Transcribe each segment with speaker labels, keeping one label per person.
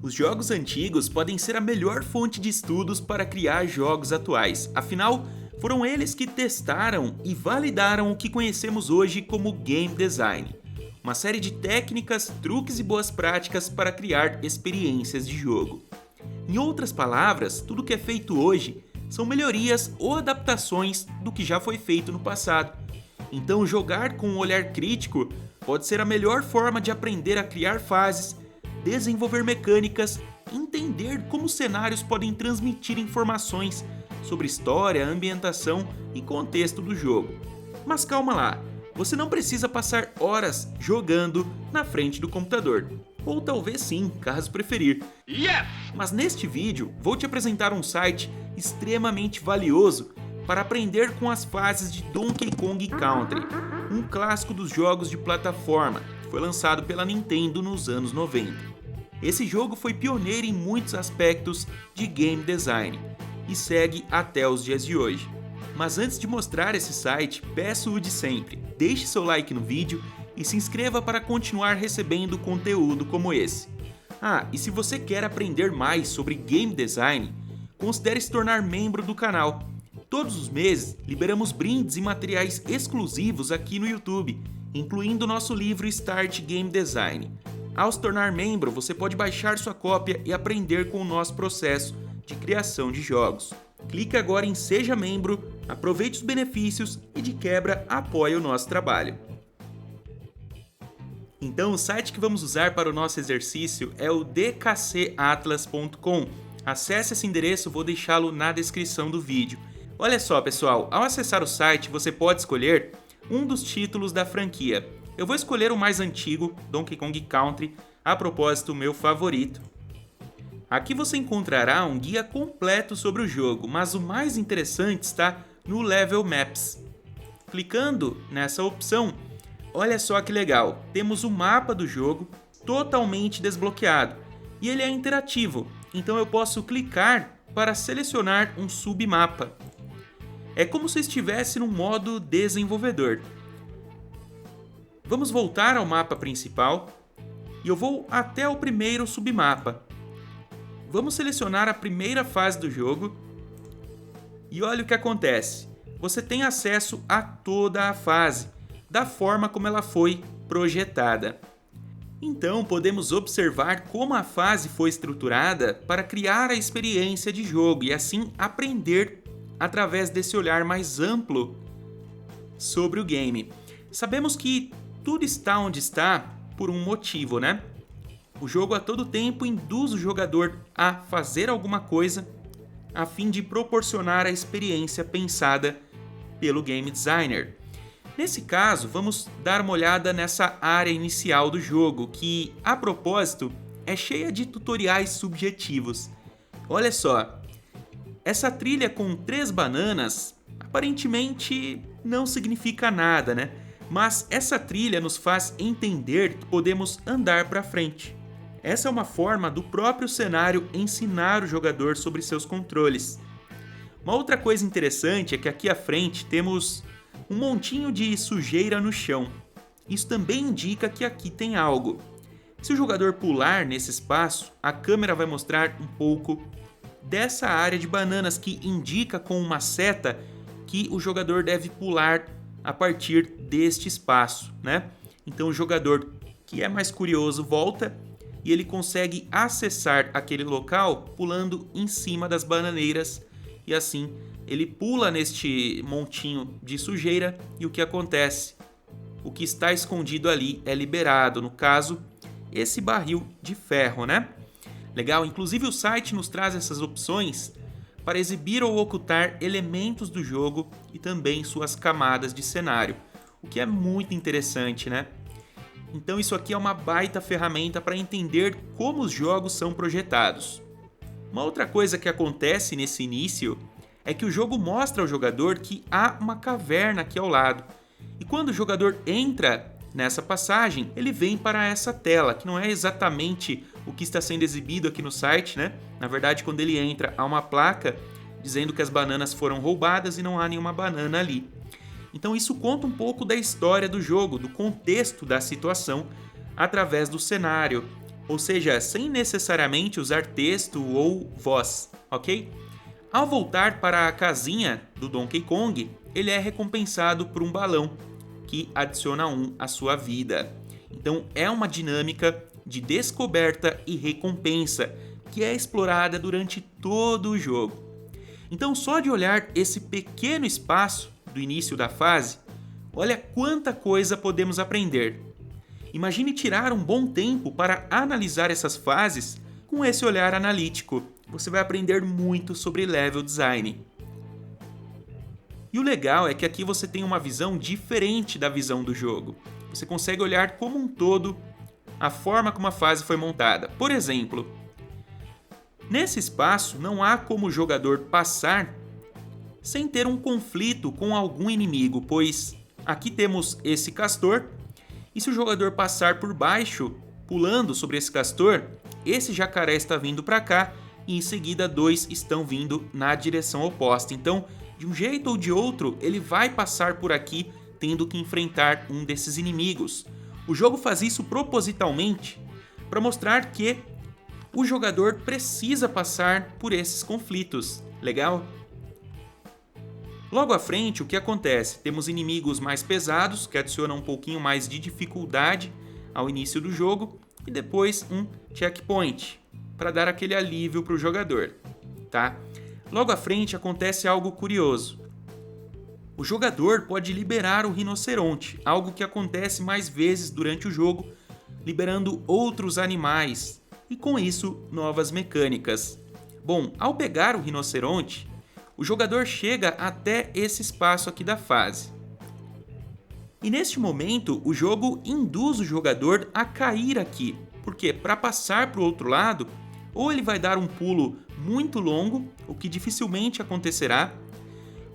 Speaker 1: Os jogos antigos podem ser a melhor fonte de estudos para criar jogos atuais, afinal, foram eles que testaram e validaram o que conhecemos hoje como game design. Uma série de técnicas, truques e boas práticas para criar experiências de jogo. Em outras palavras, tudo que é feito hoje são melhorias ou adaptações do que já foi feito no passado. Então, jogar com um olhar crítico pode ser a melhor forma de aprender a criar fases, desenvolver mecânicas, entender como cenários podem transmitir informações sobre história, ambientação e contexto do jogo. Mas calma lá, você não precisa passar horas jogando na frente do computador. Ou talvez sim, caso preferir.
Speaker 2: Yes!
Speaker 1: Mas neste vídeo, vou te apresentar um site extremamente valioso para aprender com as fases de Donkey Kong Country, um clássico dos jogos de plataforma, que foi lançado pela Nintendo nos anos 90. Esse jogo foi pioneiro em muitos aspectos de game design e segue até os dias de hoje. Mas antes de mostrar esse site, peço o de sempre, deixe seu like no vídeo e se inscreva para continuar recebendo conteúdo como esse. E se você quer aprender mais sobre game design, considere se tornar membro do canal. Todos os meses, liberamos brindes e materiais exclusivos aqui no YouTube, incluindo o nosso livro Start Game Design. Ao se tornar membro, você pode baixar sua cópia e aprender com o nosso processo de criação de jogos. Clique agora em Seja Membro, aproveite os benefícios e de quebra apoie o nosso trabalho. Então o site que vamos usar para o nosso exercício é o dkcatlas.com. Acesse esse endereço, vou deixá-lo na descrição do vídeo. Olha só pessoal, ao acessar o site você pode escolher um dos títulos da franquia. Eu vou escolher o mais antigo, Donkey Kong Country, a propósito, o meu favorito. Aqui você encontrará um guia completo sobre o jogo, mas o mais interessante está no Level Maps. Clicando nessa opção, olha só que legal, temos o mapa do jogo totalmente desbloqueado e ele é interativo, então eu posso clicar para selecionar um submapa. É como se estivesse no modo desenvolvedor. Vamos voltar ao mapa principal e eu vou até o primeiro submapa. Vamos selecionar a primeira fase do jogo e olha o que acontece. Você tem acesso a toda a fase, da forma como ela foi projetada. Então podemos observar como a fase foi estruturada para criar a experiência de jogo e assim aprender através desse olhar mais amplo sobre o game. Sabemos que tudo está onde está por um motivo, né? O jogo a todo tempo induz o jogador a fazer alguma coisa a fim de proporcionar a experiência pensada pelo game designer. Nesse caso, vamos dar uma olhada nessa área inicial do jogo, que, a propósito, é cheia de tutoriais subjetivos. Olha só, essa trilha com 3 bananas aparentemente não significa nada, né? Mas essa trilha nos faz entender que podemos andar para frente. Essa é uma forma do próprio cenário ensinar o jogador sobre seus controles. Uma outra coisa interessante é que aqui à frente temos um montinho de sujeira no chão. Isso também indica que aqui tem algo. Se o jogador pular nesse espaço, a câmera vai mostrar um pouco dessa área de bananas que indica com uma seta que o jogador deve pular a partir deste espaço, né? Então o jogador que é mais curioso volta e ele consegue acessar aquele local pulando em cima das bananeiras e assim ele pula neste montinho de sujeira e o que acontece? O que está escondido ali é liberado, no caso, esse barril de ferro, né? Legal, inclusive o site nos traz essas opções para exibir ou ocultar elementos do jogo e também suas camadas de cenário, o que é muito interessante, né? Então isso aqui é uma baita ferramenta para entender como os jogos são projetados. Uma outra coisa que acontece nesse início é que o jogo mostra ao jogador que há uma caverna aqui ao lado. E quando o jogador entra nessa passagem, ele vem para essa tela, que não é exatamente o que está sendo exibido aqui no site, né? Na verdade, quando ele entra, há uma placa dizendo que as bananas foram roubadas e não há nenhuma banana ali. Então isso conta um pouco da história do jogo, do contexto da situação, através do cenário. ou seja, sem necessariamente usar texto ou voz, ok? Ao voltar para a casinha do Donkey Kong, ele é recompensado por um balão, que adiciona 1 à sua vida. Então é uma dinâmica de descoberta e recompensa, que é explorada durante todo o jogo. Então só de olhar esse pequeno espaço do início da fase, olha quanta coisa podemos aprender. Imagine tirar um bom tempo para analisar essas fases com esse olhar analítico. Você vai aprender muito sobre level design. E o legal é que aqui você tem uma visão diferente da visão do jogo. Você consegue olhar como um todo a forma como a fase foi montada. Por exemplo, nesse espaço não há como o jogador passar sem ter um conflito com algum inimigo, pois aqui temos esse castor. E se o jogador passar por baixo, pulando sobre esse castor, esse jacaré está vindo para cá e em seguida 2 estão vindo na direção oposta. Então, de um jeito ou de outro, ele vai passar por aqui tendo que enfrentar um desses inimigos. O jogo faz isso propositalmente para mostrar que o jogador precisa passar por esses conflitos. Legal? Logo à frente, o que acontece? Temos inimigos mais pesados, que adicionam um pouquinho mais de dificuldade ao início do jogo, e depois um checkpoint, para dar aquele alívio para o jogador. Tá? Logo à frente acontece algo curioso. O jogador pode liberar o rinoceronte, algo que acontece mais vezes durante o jogo, liberando outros animais, e com isso, novas mecânicas. Bom, ao pegar o rinoceronte, o jogador chega até esse espaço aqui da fase. E neste momento, o jogo induz o jogador a cair aqui, porque para passar para o outro lado, ou ele vai dar um pulo muito longo, o que dificilmente acontecerá,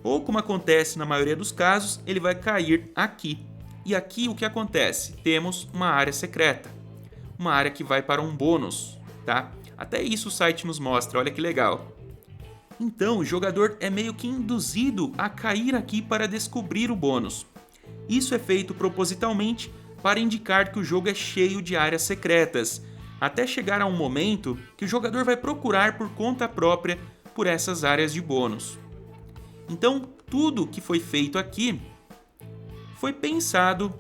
Speaker 1: ou como acontece na maioria dos casos, ele vai cair aqui. E aqui o que acontece? Temos uma área secreta, uma área que vai para um bônus, tá? Até isso o site nos mostra, olha que legal. Então, o jogador é meio que induzido a cair aqui para descobrir o bônus. Isso é feito propositalmente para indicar que o jogo é cheio de áreas secretas, até chegar a um momento que o jogador vai procurar por conta própria por essas áreas de bônus. Então, tudo que foi feito aqui foi pensado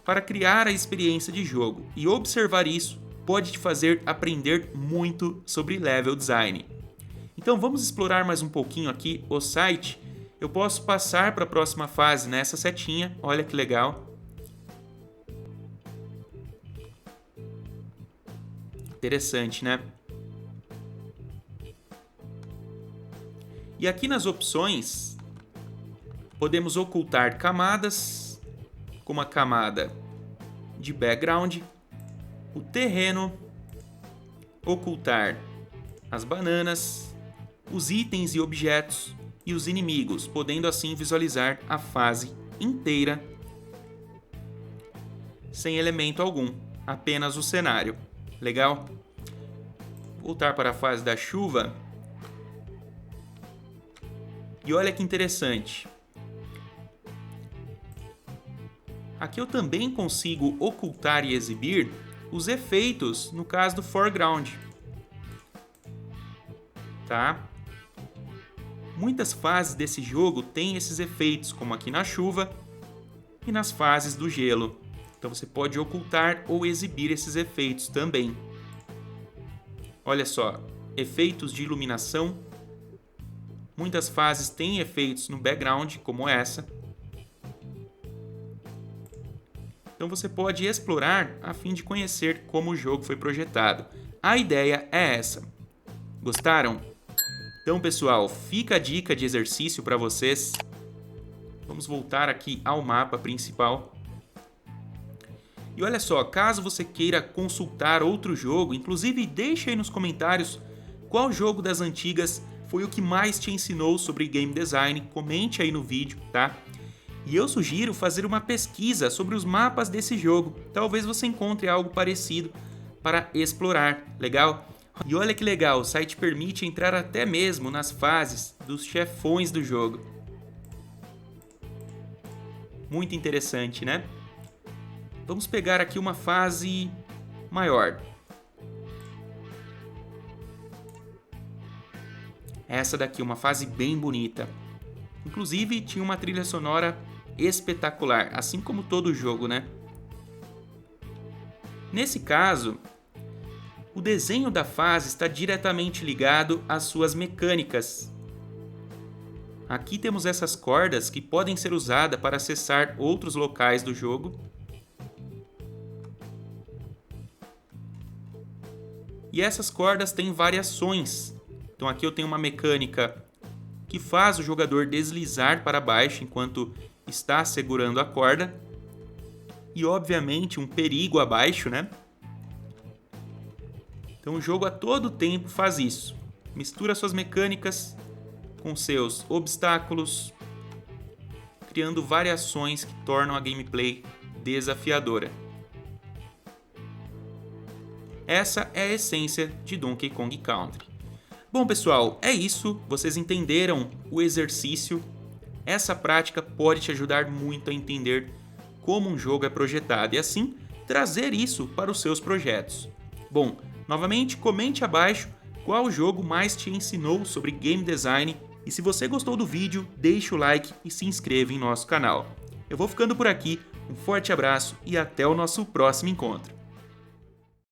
Speaker 1: para criar a experiência de jogo, e observar isso pode te fazer aprender muito sobre level design. Então vamos explorar mais um pouquinho aqui o site. Eu posso passar para a próxima fase nessa setinha, olha que legal. Interessante, né? E aqui nas opções, podemos ocultar camadas, como a camada de background, o terreno, ocultar as bananas, os itens e objetos e os inimigos, podendo assim visualizar a fase inteira sem elemento algum, apenas o cenário. Legal? Voltar para a fase da chuva. E olha que interessante. Aqui eu também consigo ocultar e exibir os efeitos no caso do foreground. Tá? Muitas fases desse jogo têm esses efeitos, como aqui na chuva e nas fases do gelo. Então você pode ocultar ou exibir esses efeitos também. Olha só, efeitos de iluminação. Muitas fases têm efeitos no background, como essa. Então você pode explorar a fim de conhecer como o jogo foi projetado. A ideia é essa. Gostaram? Então, pessoal, fica a dica de exercício para vocês. Vamos voltar aqui ao mapa principal. E olha só, caso você queira consultar outro jogo, inclusive deixe aí nos comentários qual jogo das antigas foi o que mais te ensinou sobre game design. Comente aí no vídeo, tá? E eu sugiro fazer uma pesquisa sobre os mapas desse jogo. Talvez você encontre algo parecido para explorar. Legal? E olha que legal, o site permite entrar até mesmo nas fases dos chefões do jogo. Muito interessante, né? Vamos pegar aqui uma fase maior. Essa daqui, uma fase bem bonita. Inclusive, tinha uma trilha sonora espetacular, assim como todo o jogo, né? Nesse caso, o desenho da fase está diretamente ligado às suas mecânicas. Aqui temos essas cordas que podem ser usadas para acessar outros locais do jogo. E essas cordas têm variações. Então aqui eu tenho uma mecânica que faz o jogador deslizar para baixo enquanto está segurando a corda. E obviamente um perigo abaixo, né? Então o jogo a todo tempo faz isso. Mistura suas mecânicas com seus obstáculos, criando variações que tornam a gameplay desafiadora. Essa é a essência de Donkey Kong Country. Bom, pessoal, é isso. Vocês entenderam o exercício? Essa prática pode te ajudar muito a entender como um jogo é projetado e assim trazer isso para os seus projetos. Bom, novamente comente abaixo qual jogo mais te ensinou sobre game design e se você gostou do vídeo, deixe o like e se inscreva em nosso canal. Eu vou ficando por aqui, um forte abraço e até o nosso próximo encontro.